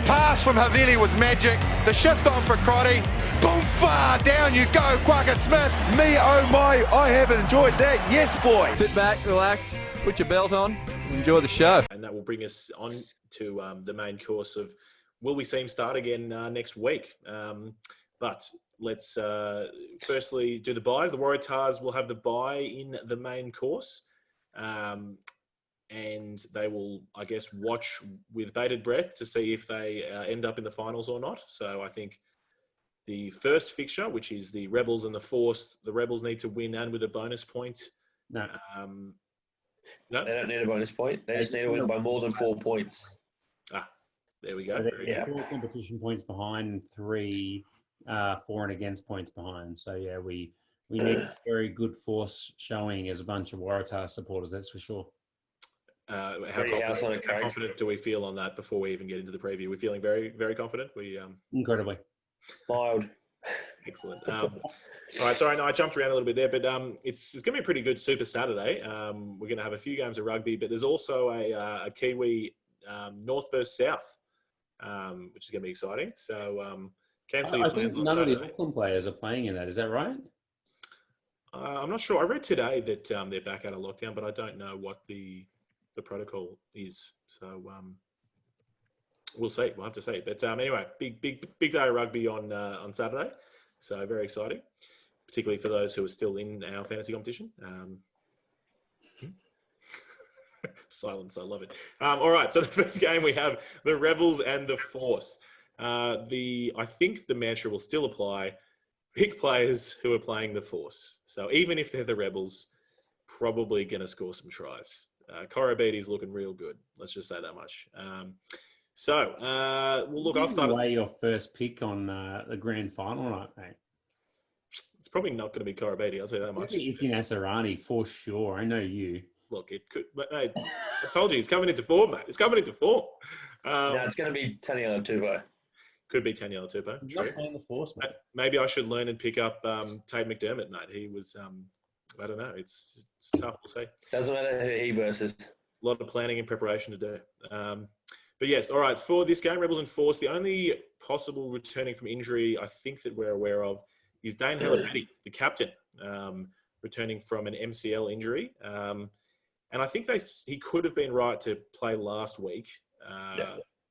pass from Havili was magic. The shift on for Crotty. Boom, far down you go, Quackett Smith. Me, oh my, I have enjoyed that. Yes, boy. Sit back, relax, put your belt on, enjoy the show. And that will bring us on to the main course of will we see him start again next week? But let's firstly do the buys. The Waratahs will have the buy in the main course. And they will, I guess, watch with bated breath to see if they end up in the finals or not. So I think the first fixture, which is the Rebels and the Force, the Rebels need to win and with a bonus point. No. No? They don't need a bonus point. They just need to win by more than 4 points. There we go. So they're 4 competition points behind, 3 for and against points behind. So, yeah, we need a very good Force showing as a bunch of Waratah supporters, that's for sure. How confident do we feel on that before we even get into the preview? We're feeling very, very confident. Incredibly. Mild. Excellent. All right, sorry, no, I jumped around a little bit there, but it's going to be a pretty good Super Saturday. We're going to have a few games of rugby, but there's also a Kiwi North versus South, which is going to be exciting. So cancel your plans on Saturday. None of the Auckland players are playing in that. Is that right? I'm not sure. I read today that they're back out of lockdown, but I don't know what the protocol is. So we'll see. We'll have to see. But anyway, big day of rugby on Saturday. So very exciting, particularly for those who are still in our fantasy competition. Silence. I love it. All right. So the first game we have the Rebels and the Force. I think the mantra will still apply. Pick players who are playing the Force. So even if they're the Rebels, probably going to score some tries. Korobedi's looking real good. Let's just say that much. Look, I'll start. Away your first pick on the grand final night, mate. It's probably not going to be Korobedi. I'll tell you that much. It's in Asarani for sure. I know you. Look, it could. But mate, I told you, he's coming into form, mate. It's coming into form. No, it's going to be Taniela Tupou. Could be Taniela Tupou. Not playing the Force, mate. Maybe I should learn and pick up Tate McDermott, mate. He was. I don't know. It's tough. We'll see. Doesn't matter who he versus. A lot of planning and preparation to do. But yes, all right. For this game, Rebels and Force, the only possible returning from injury I think that we're aware of is Dane Halapeti, the captain, returning from an MCL injury. And I think he could have been right to play last week.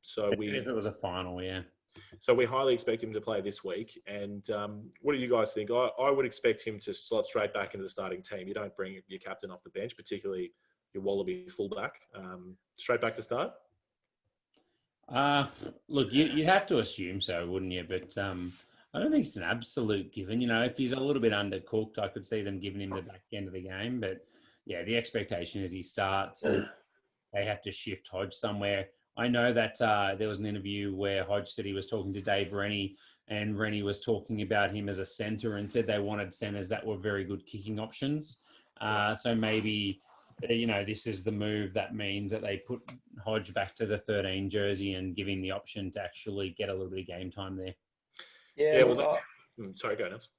So if it was a final, yeah. So we highly expect him to play this week. And what do you guys think? I would expect him to slot straight back into the starting team. You don't bring your captain off the bench, particularly your Wallaby fullback. Straight back to start? Look, you'd have to assume so, wouldn't you? But I don't think it's an absolute given. You know, if he's a little bit undercooked, I could see them giving him the back end of the game. But, yeah, the expectation is he starts and they have to shift Hodge somewhere. I know that there was an interview where Hodge said he was talking to Dave Rennie, and Rennie was talking about him as a centre and said they wanted centres that were very good kicking options. So maybe, this is the move that means that they put Hodge back to the 13 jersey and give him the option to actually get a little bit of game time there. Yeah. Sorry, go Nels.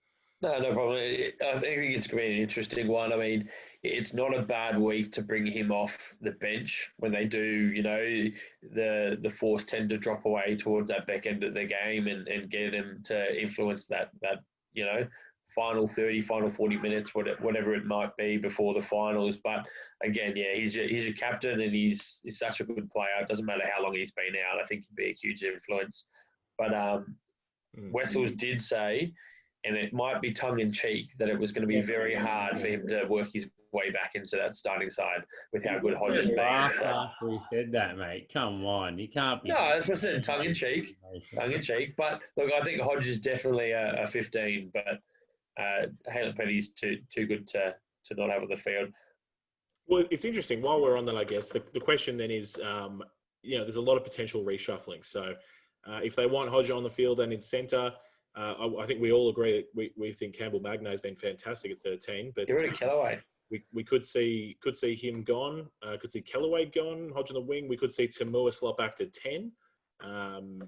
No problem. I think it's going to be an interesting one. I mean, it's not a bad week to bring him off the bench when they do, the Force tend to drop away towards that back end of the game and get him to influence that final 30, final 40 minutes, whatever it might be before the finals. But again, yeah, he's your captain and he's such a good player. It doesn't matter how long he's been out. I think he'd be a huge influence. But Wessels did say, and it might be tongue-in-cheek, that it was going to be very hard for him to work his way back into that starting side with how good Hodge has been. After he said that, mate, come on. You can't be... No, that's what I said, tongue-in-cheek. Tongue-in-cheek. But, look, I think Hodge is definitely a 15, but Halapeti's too good to not have on the field. Well, it's interesting. While we're on that, I guess, the question then is, there's a lot of potential reshuffling. So if they want Hodge on the field and in centre, I think we all agree that we think Campbell Magna has been fantastic at 13. But get rid of Kellaway. We could see him gone. Could see Kellaway gone. Hodge on the wing. We could see Tamua slot back to 10, and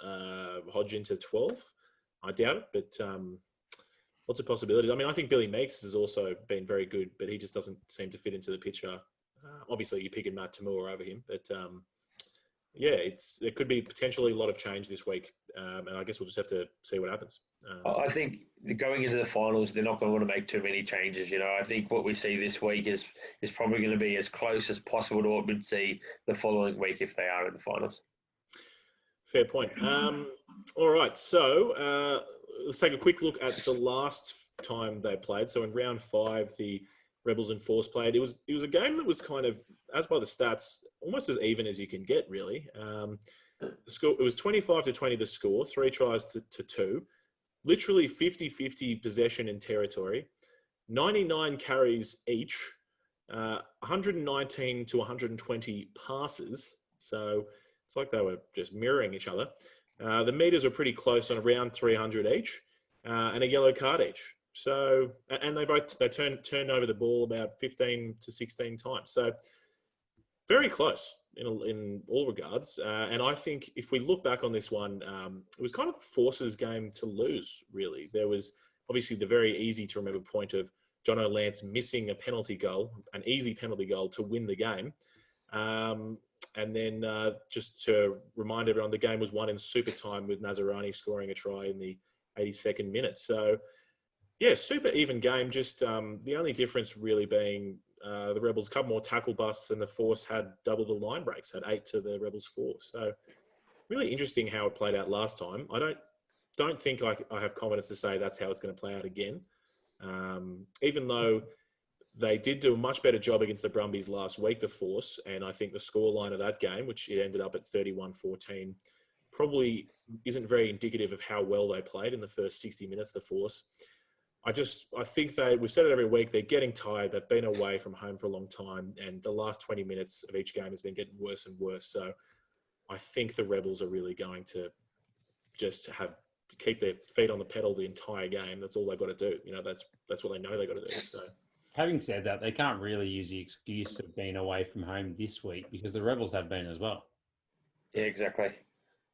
Hodge into 12. I doubt it, but lots of possibilities. I mean, I think Billy Meeks has also been very good, but he just doesn't seem to fit into the picture. Obviously, you're picking Matt Tamua over him, but yeah, there could be potentially a lot of change this week, and I guess we'll just have to see what happens. I think going into the finals, they're not going to want to make too many changes. I think what we see this week is probably going to be as close as possible to what we'd see the following week if they are in the finals. Fair point. All right, so let's take a quick look at the last time they played. So in round 5, the Rebels and Force played. It was a game that was kind of, as by the stats, almost as even as you can get, really. The score, it was 25-20 the score, 3 tries to 2. Literally 50-50 possession and territory, 99 carries each, 119 to 120 passes. So it's like they were just mirroring each other. The meters are pretty close on around 300 each, and a yellow card each. So, and they turned over the ball about 15 to 16 times. So very close in all regards. And I think if we look back on this one, it was kind of the Force's game to lose, really. There was obviously the very easy to remember point of John O'Lance missing a penalty goal, an easy penalty goal to win the game. And then just to remind everyone, the game was won in super time with Nazarani scoring a try in the 82nd minute. So, yeah, super even game. Just the only difference really being the Rebels a couple more tackle busts and the Force had double the line breaks, had 8 to the Rebels 4. So really interesting how it played out last time. I don't think I have confidence to say that's how it's going to play out again. Even though they did do a much better job against the Brumbies last week, the Force, and I think the scoreline of that game, which it ended up at 31-14, probably isn't very indicative of how well they played in the first 60 minutes, the Force. I think we've said it every week, they're getting tired. They've been away from home for a long time, and the last 20 minutes of each game has been getting worse and worse. So I think the Rebels are really going to just keep their feet on the pedal the entire game. That's all they've got to do. That's what they know they've got to do. So, having said that, they can't really use the excuse of being away from home this week because the Rebels have been as well. Yeah, exactly.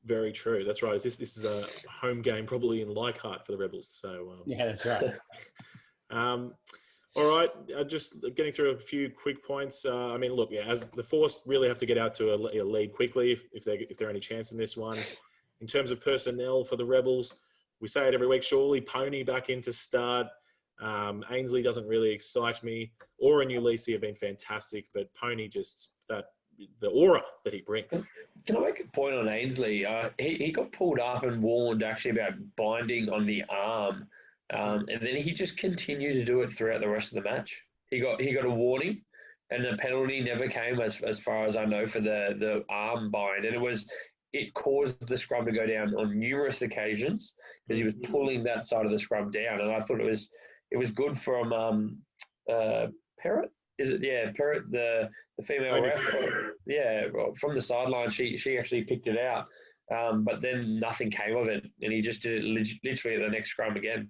Very true. That's right. This is a home game probably in Leichhardt for the Rebels. So yeah, that's right. All right, just getting through a few quick points. I mean, look, yeah, as the Force really have to get out to a lead quickly if they're any chance in this one. In terms of personnel for the Rebels, we say it every week. Surely Pony back in to start. Ainsley doesn't really excite me. Aura and Ulysses have been fantastic, but Pony just the aura that he brings. Can I make a point on Ainsley? He got pulled up and warned actually about binding on the arm, and then he just continued to do it throughout the rest of the match. He got a warning, and the penalty never came as far as I know for the arm bind, and it caused the scrum to go down on numerous occasions because he was pulling that side of the scrum down, and I thought it was good from Parrott. Is it? Yeah, Parrott, the female ref. Yeah, from the sideline, she actually picked it out, but then nothing came of it, and he just did it literally at the next scrum again.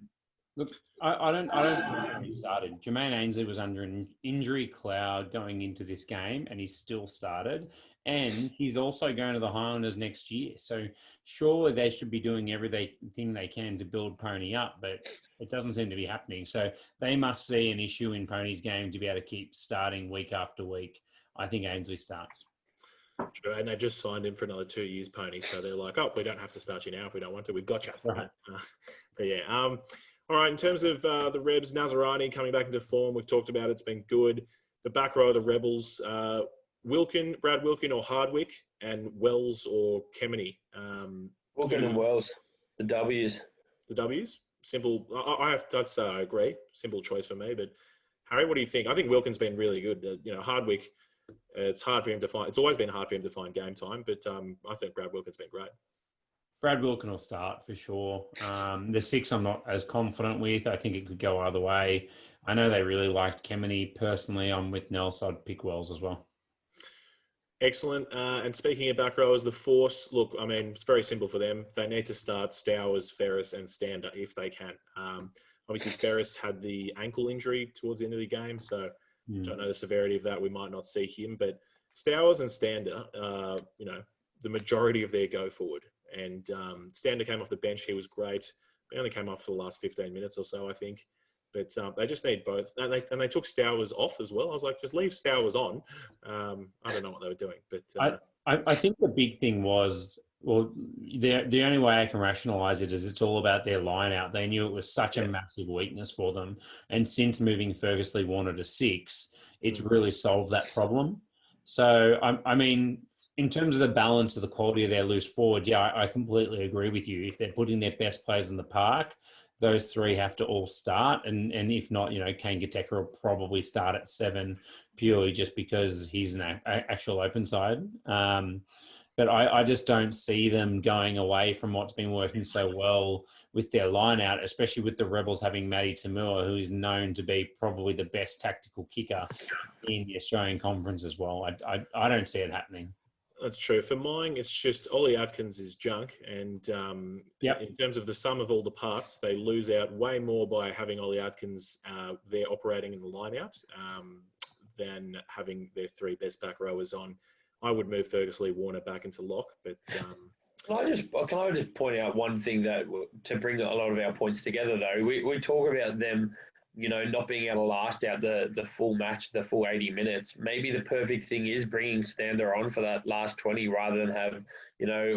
Look, I don't think he started. Jermaine Ainsley was under an injury cloud going into this game, and he still started. And he's also going to the Highlanders next year. So surely they should be doing everything they can to build Pony up, but it doesn't seem to be happening. So they must see an issue in Pony's game to be able to keep starting week after week. I think Ainsley starts. True, and they just signed him for another 2 years, Pony. So they're like, oh, we don't have to start you now if we don't want to. We've got you. Right. But yeah. All right, in terms of the Rebs, Nazarani coming back into form, we've talked about it's been good. The back row of the Rebels, Brad Wilkin or Hardwick, and Wells or Kemeny. Wilkin and Wells, the W's. The W's? Simple. I have to say I agree. Simple choice for me. But Harry, what do you think? I think Wilkin's been really good. Hardwick, it's hard for him to find. It's always been hard for him to find game time. But I think Brad Wilkin's been great. Brad Wilkin will start for sure. The 6 I'm not as confident with. I think it could go either way. I know they really liked Kemeny. Personally, I'm with Nels. I'd pick Wells as well. Excellent. And speaking of back rowers, the Force, look, I mean, it's very simple for them. They need to start Stowers, Ferris, and Stander if they can. Obviously, Ferris had the ankle injury towards the end of the game, so don't know the severity of that. We might not see him, but Stowers and Stander, the majority of their go forward. And Stander came off the bench. He was great. He only came off for the last 15 minutes or so, I think. But they just need both. And they took Stowers off as well. I was like, just leave Stowers on. I don't know what they were doing. But I think the big thing was, well, the only way I can rationalise it is it's all about their line out. They knew it was such a massive weakness for them. And since moving Fergus Lee Warner to 6, it's really solved that problem. So, I mean, in terms of the balance of the quality of their loose forwards, yeah, I completely agree with you. If they're putting their best players in the park, those 3 have to all start. And if not, Kane Gateka will probably start at 7 purely just because he's an actual open side. But I just don't see them going away from what's been working so well with their line out, especially with the Rebels having Matty Tamua, who is known to be probably the best tactical kicker in the Australian Conference as well. I don't see it happening. That's true. For mine, it's just Ollie Atkins is junk. And in terms of the sum of all the parts, they lose out way more by having Ollie Atkins there operating in the line-out than having their 3 best back rowers on. I would move Fergus Lee Warner back into lock, but Can I just point out one thing that to bring a lot of our points together though? We talk about them, not being able to last out the full match, the full 80 minutes. Maybe the perfect thing is bringing Stander on for that last 20 rather than have,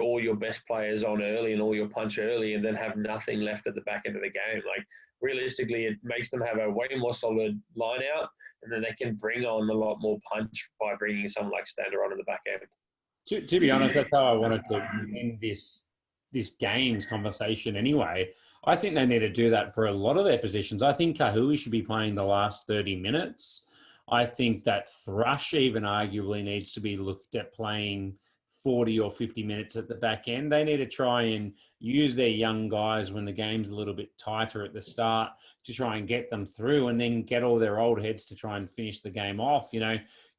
all your best players on early and all your punch early and then have nothing left at the back end of the game. Like realistically, it makes them have a way more solid line out and then they can bring on a lot more punch by bringing someone like Stander on in the back end. To be honest, that's how I wanted to end this games conversation anyway. I think they need to do that for a lot of their positions. I think Kahui should be playing the last 30 minutes. I think that Thrush even arguably needs to be looked at playing 40 or 50 minutes at the back end. They need to try and use their young guys when the game's a little bit tighter at the start to try and get them through and then get all their old heads to try and finish the game off.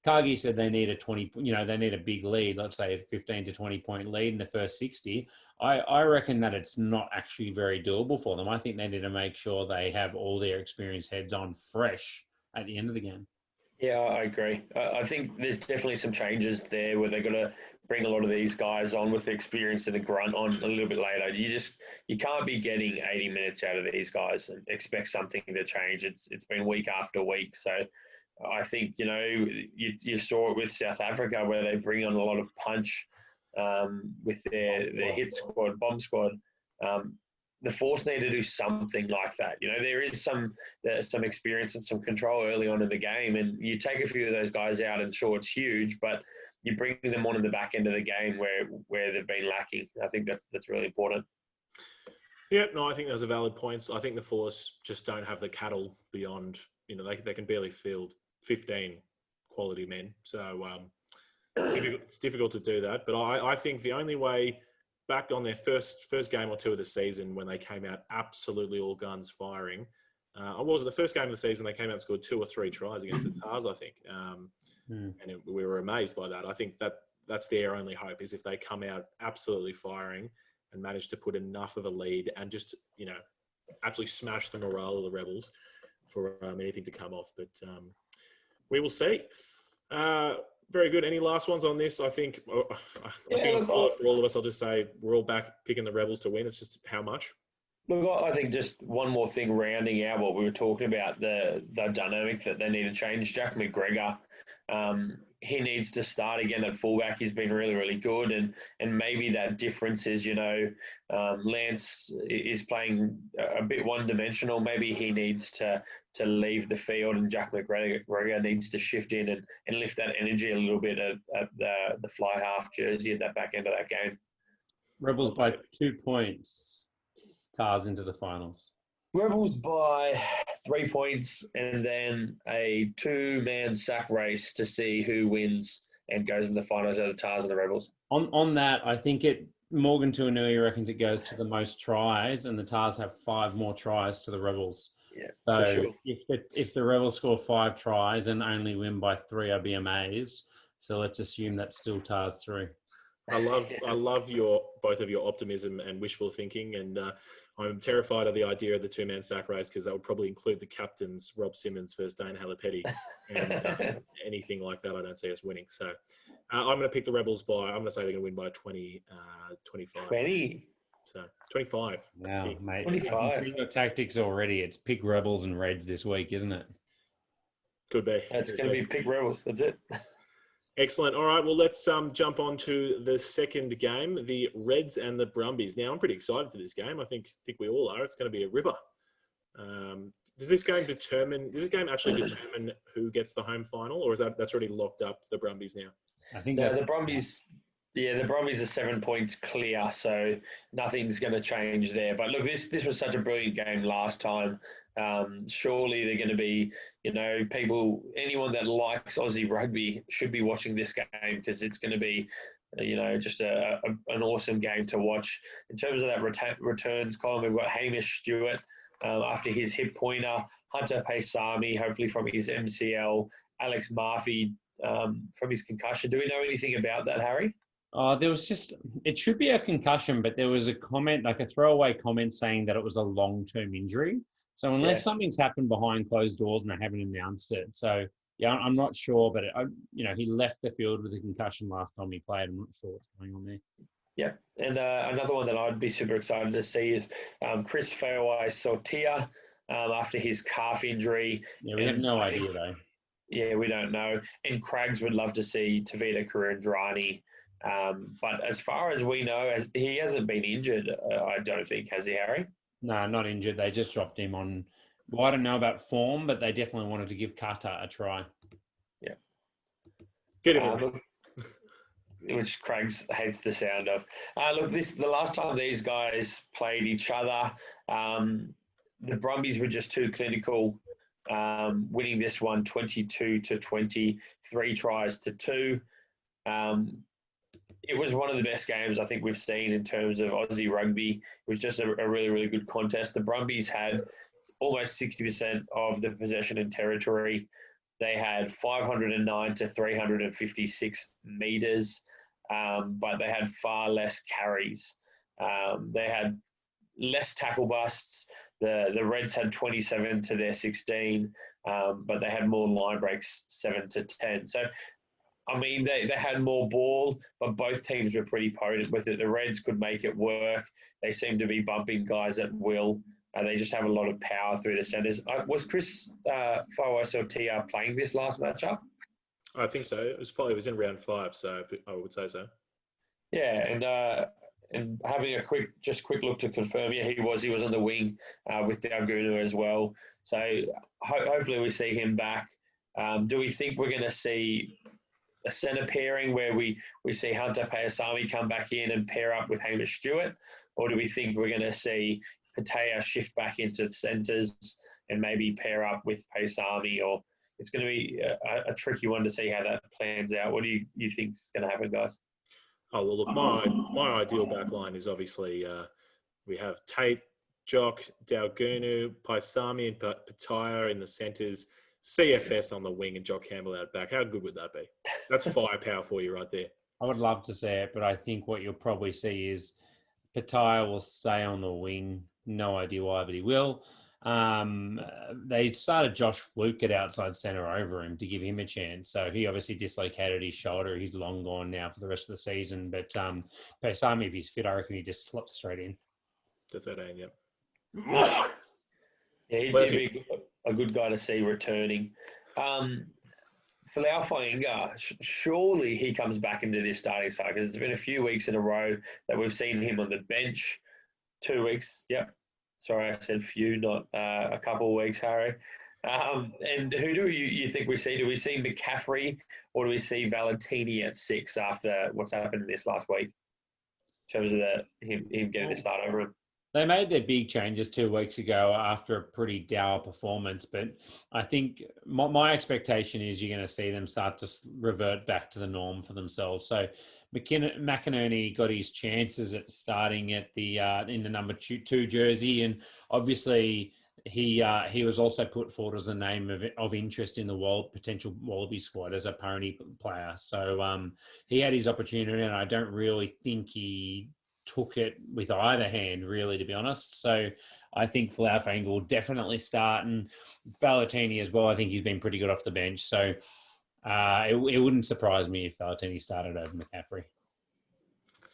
Cargie said they need they need a big lead, let's say a 15 to 20 point lead in the first 60. I reckon that it's not actually very doable for them. I think they need to make sure they have all their experienced heads on fresh at the end of the game. Yeah, I agree. I think there's definitely some changes there where they're going to bring a lot of these guys on with the experience and the grunt on a little bit later. You can't be getting 80 minutes out of these guys and expect something to change. It's been week after week. So I think, you saw it with South Africa where they bring on a lot of punch with their hit squad, bomb squad. The Force need to do something like that. There is some experience and some control early on in the game, and you take a few of those guys out, and sure, it's huge, but you bring them on in the back end of the game where they've been lacking. I think that's really important. Yeah, no, I think those are valid points. I think the Force just don't have the cattle beyond, they can barely field 15 quality men. So it's difficult to do that. But I think the only way back on their first game or two of the season when they came out absolutely all guns firing, the first game of the season they came out and scored 2 or 3 tries against the Tars, I think. We were amazed by that. I think that's their only hope is if they come out absolutely firing and manage to put enough of a lead and just, absolutely smash the morale of the Rebels for anything to come off. But we will see. Very good. Any last ones on this? I think for all of us, I'll just say we're all back picking the Rebels to win. It's just how much. Look, I think just one more thing rounding out what we were talking about, the dynamic that they need to change. Jack McGregor, he needs to start again at fullback. He's been really, really good. And maybe that difference is, Lance is playing a bit one-dimensional. Maybe he needs to leave the field and Jack McGregor needs to shift in and lift that energy a little bit at the fly half jersey at that back end of that game. Rebels by 2 points. Tars into the finals. Rebels by 3 points and then a 2-man sack race to see who wins and goes in the finals out of the Tars and the Rebels. On that, I think Morgan Tuanui reckons it goes to the most tries and the Tars have 5 more tries to the Rebels. Yeah, so for sure. if the Rebels score 5 tries and only win by 3, I'd be amazed. So let's assume that's still Tars 3. I love both of your optimism and wishful thinking, and I'm terrified of the idea of the 2-man sack race because that would probably include the captains, Rob Simmons versus Dane Halapeti, and anything like that I don't see us winning. So I'm going to pick the Rebels I'm going to say they're going to win by 20, 25. 20? So 25. Wow, Big. mate. 25. I can see your tactics already. It's pick Rebels and Reds this week, isn't it? Could be. That's Could going to be pick Rebels. That's it. Excellent. All right. Well, let's jump on to the second game, the Reds and the Brumbies. Now, I'm pretty excited for this game. I think we all are. It's going to be a ripper. Does this game actually determine who gets the home final, or is that's already locked up the Brumbies now? I think No, that's the Brumbies. Yeah, the Brumbies are 7 points clear, so nothing's going to change there. But look, this was such a brilliant game last time. Surely they're going to be, people, anyone that likes Aussie rugby should be watching this game because it's going to be, just an awesome game to watch. In terms of that returns column, we've got Hamish Stewart after his hip pointer, Hunter Paisami, hopefully from his MCL, Alex Murphy from his concussion. Do we know anything about that, Harry? it should be a concussion, but there was a comment, like a throwaway comment saying that it was a long-term injury. So unless something's happened behind closed doors and they haven't announced it. So, yeah, I'm not sure, but, he left the field with a concussion last time he played. I'm not sure what's going on there. Yeah, and another one that I'd be super excited to see is Chris Feauai-Sautia after his calf injury. Yeah, we have no idea, though. Yeah, we don't know. And Craigs would love to see Tavita Kurandrani. But as far as we know, he hasn't been injured, I don't think, has he, Harry? No, not injured. They just dropped him on. Well, I don't know about form, but they definitely wanted to give Carter a try. Yeah. Get him Which Craigs hates the sound of. Look, the last time these guys played each other, the Brumbies were just too clinical, winning this one 22-20, 3 tries to 2. It was one of the best games I think we've seen in terms of Aussie rugby. It was just a really, really good contest. The Brumbies had almost 60% of the possession and territory. They had 509 to 356 metres, but they had far less carries. They had less tackle busts. The Reds had 27 to their 16, but they had more line breaks, 7 to 10. So, I mean, they had more ball, but both teams were pretty potent with it. The Reds could make it work. They seem to be bumping guys at will. They just have a lot of power through the centres. Was Chris Feauai-Sautia playing this last matchup? I think so. It was in round 5, so I would say so. Yeah, and having a quick look to confirm, yeah, he was on the wing with Daugunu as well. So hopefully we see him back. Do we think we're going to see a centre pairing where we see Hunter Paisami come back in and pair up with Hamish Stewart, or do we think we're going to see Patea shift back into centres and maybe pair up with Paisami? Or it's going to be a tricky one to see how that plans out. What do you think is going to happen, guys? Oh, well, look, my ideal backline is obviously we have Tate, Jock, Daugunu, Paisami and Patea in the centres, CFS on the wing and Jock Campbell out back. How good would that be? That's firepower for you right there. I would love to see it, but I think what you'll probably see is Patea will stay on the wing. No idea why, but he will. They started Josh Fluke at outside centre over him to give him a chance. So he obviously dislocated his shoulder. He's long gone now for the rest of the season. But Paisami, if he's fit, I reckon he just slips straight in. To 13, yep. Yeah, he'd be a good guy to see returning. Folau Fainga, surely he comes back into this starting side because it's been a few weeks in a row that we've seen him on the bench. 2 weeks, yep. Sorry, I said few, not a couple of weeks, Harry. And who do you think we see? Do we see McCaffrey or do we see Valentini at 6 after what's happened this last week in terms of him getting the start over him? They made their big changes 2 weeks ago after a pretty dour performance, but I think my expectation is you're going to see them start to revert back to the norm for themselves. So McInerney got his chances at starting at the in the number 2 jersey, and obviously he was also put forward as a name of interest in the potential Wallaby squad as a pony player. So he had his opportunity, and I don't really think he took it with either hand, really, to be honest. So I think Folau Fainga will definitely start, and Valentini as well. I think he's been pretty good off the bench. So it wouldn't surprise me if Valentini started over McCaffrey.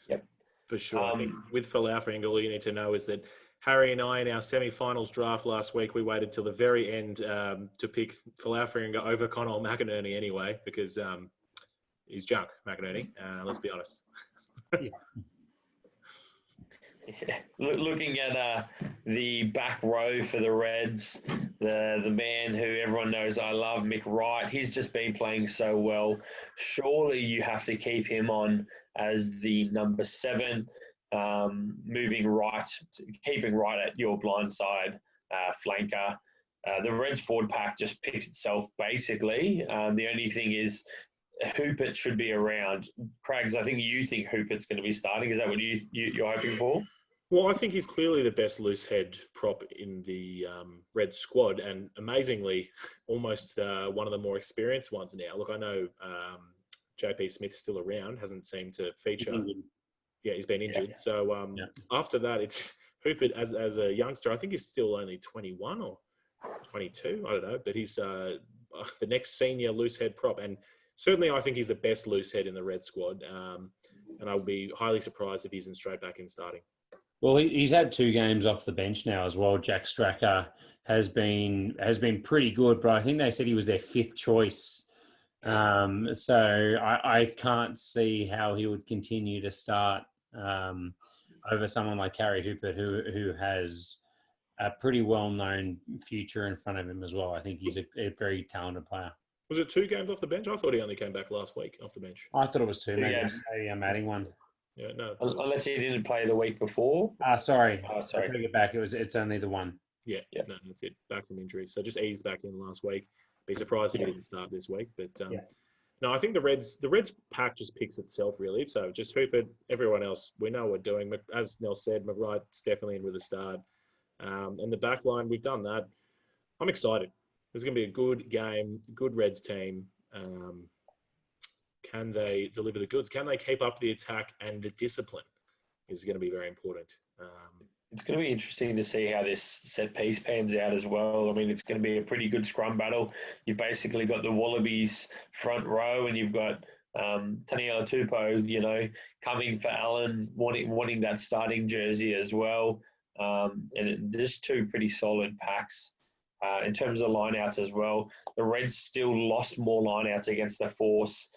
Yep. For sure. I think with Falafel, all you need to know is that Harry and I, in our semi-finals draft last week, we waited till the very end to pick Falafel over Connell McInerney anyway, because he's junk, McInerney. Let's be honest. Yeah. Yeah. Looking at the back row for the Reds, the man who everyone knows I love, Mick Wright, he's just been playing so well. Surely you have to keep him on as the number 7, moving right, keeping right at your blind side flanker. The Reds forward pack just picks itself basically. The only thing is Hoopert should be around. Craigs, I think you think Hoopert's going to be starting. Is that what you're hoping for? Well, I think he's clearly the best loose head prop in the Red squad, and amazingly, almost one of the more experienced ones now. Look, I know JP Smith's still around, hasn't seemed to feature. Yeah, he's been injured. Yeah. So after that, it's Hoopert as a youngster. I think he's still only 21 or 22. I don't know, but he's the next senior loose head prop, and certainly I think he's the best loose head in the Red squad. And I would be highly surprised if he's in straight back in starting. Well, he's had 2 games off the bench now as well. Jack Stracker has been pretty good, but I think they said he was their 5th choice. So I can't see how he would continue to start over someone like Harry Hoopert, who has a pretty well-known future in front of him as well. I think he's a very talented player. Was it 2 games off the bench? I thought he only came back last week off the bench. I thought it was 2. Maybe games. I'm adding 1. Yeah, no. Unless he didn't play the week before. Sorry. Sorry. I take it back. It's only the 1. Yeah, no, that's it. Back from injury. So just eased back in last week. Be surprised if he didn't start this week. But no, I think the Reds pack just picks itself really. So just Hoopert, everyone else, we know what we're doing. As Nell said, McWright's definitely in with a start. And the back line, we've done that. I'm excited. There's going to be a good game, good Reds team. Can they deliver the goods? Can they keep up the attack, and the discipline is going to be very important. It's going to be interesting to see how this set piece pans out as well. I mean, it's going to be a pretty good scrum battle. You've basically got the Wallabies front row, and you've got Taniela Tupou, coming for Allen, wanting that starting jersey as well. And just 2 pretty solid packs. In terms of lineouts as well, the Reds still lost more lineouts against the Force,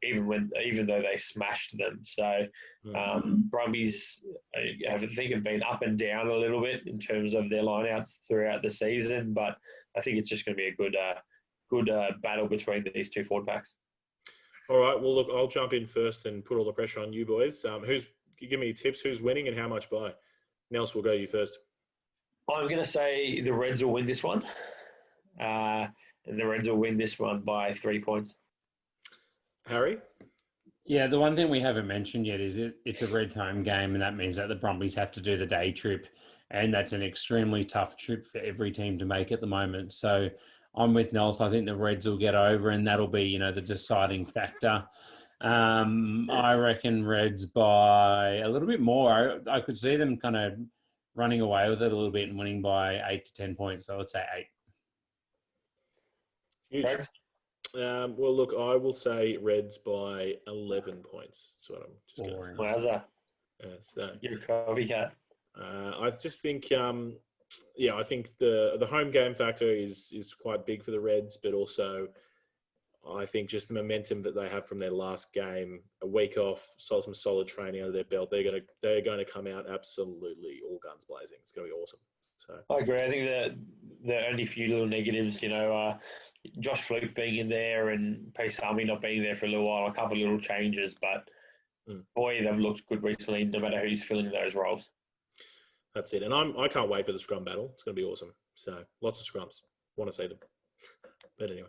even though they smashed them. So Brumbies, I think, have been up and down a little bit in terms of their lineouts throughout the season, but I think it's just going to be a good battle between these 2 forward packs. All right. Well, look, I'll jump in first and put all the pressure on you boys. Give me tips. Who's winning and how much by? Nels, we'll go you first. I'm going to say the Reds will win this one. And the Reds will win this one by 3 points. Harry? Yeah, the one thing we haven't mentioned yet is it's a Reds home game, and that means that the Brumbies have to do the day trip, and that's an extremely tough trip for every team to make at the moment. So I'm with Nels. I think the Reds will get over, and that'll be, the deciding factor. I reckon Reds by a little bit more. I could see them kind of running away with it a little bit and winning by 8 to 10 points. So let's say 8. Huge. Well, look, I will say Reds by 11 points. That's what I'm just going to say. Wowza. So, You're a copycat. I just think, I think the home game factor is quite big for the Reds, but also I think just the momentum that they have from their last game, a week off, some solid training under their belt, they're going to come out absolutely all guns blazing. It's going to be awesome. So I agree. I think that the only few little negatives, Josh Fluke being in there and Pace Army not being there for a little while, a couple of little changes, but boy, they've looked good recently, no matter who's filling those roles. That's it. And I can't wait for the scrum battle. It's going to be awesome. So lots of scrums. Want to see them. But anyway.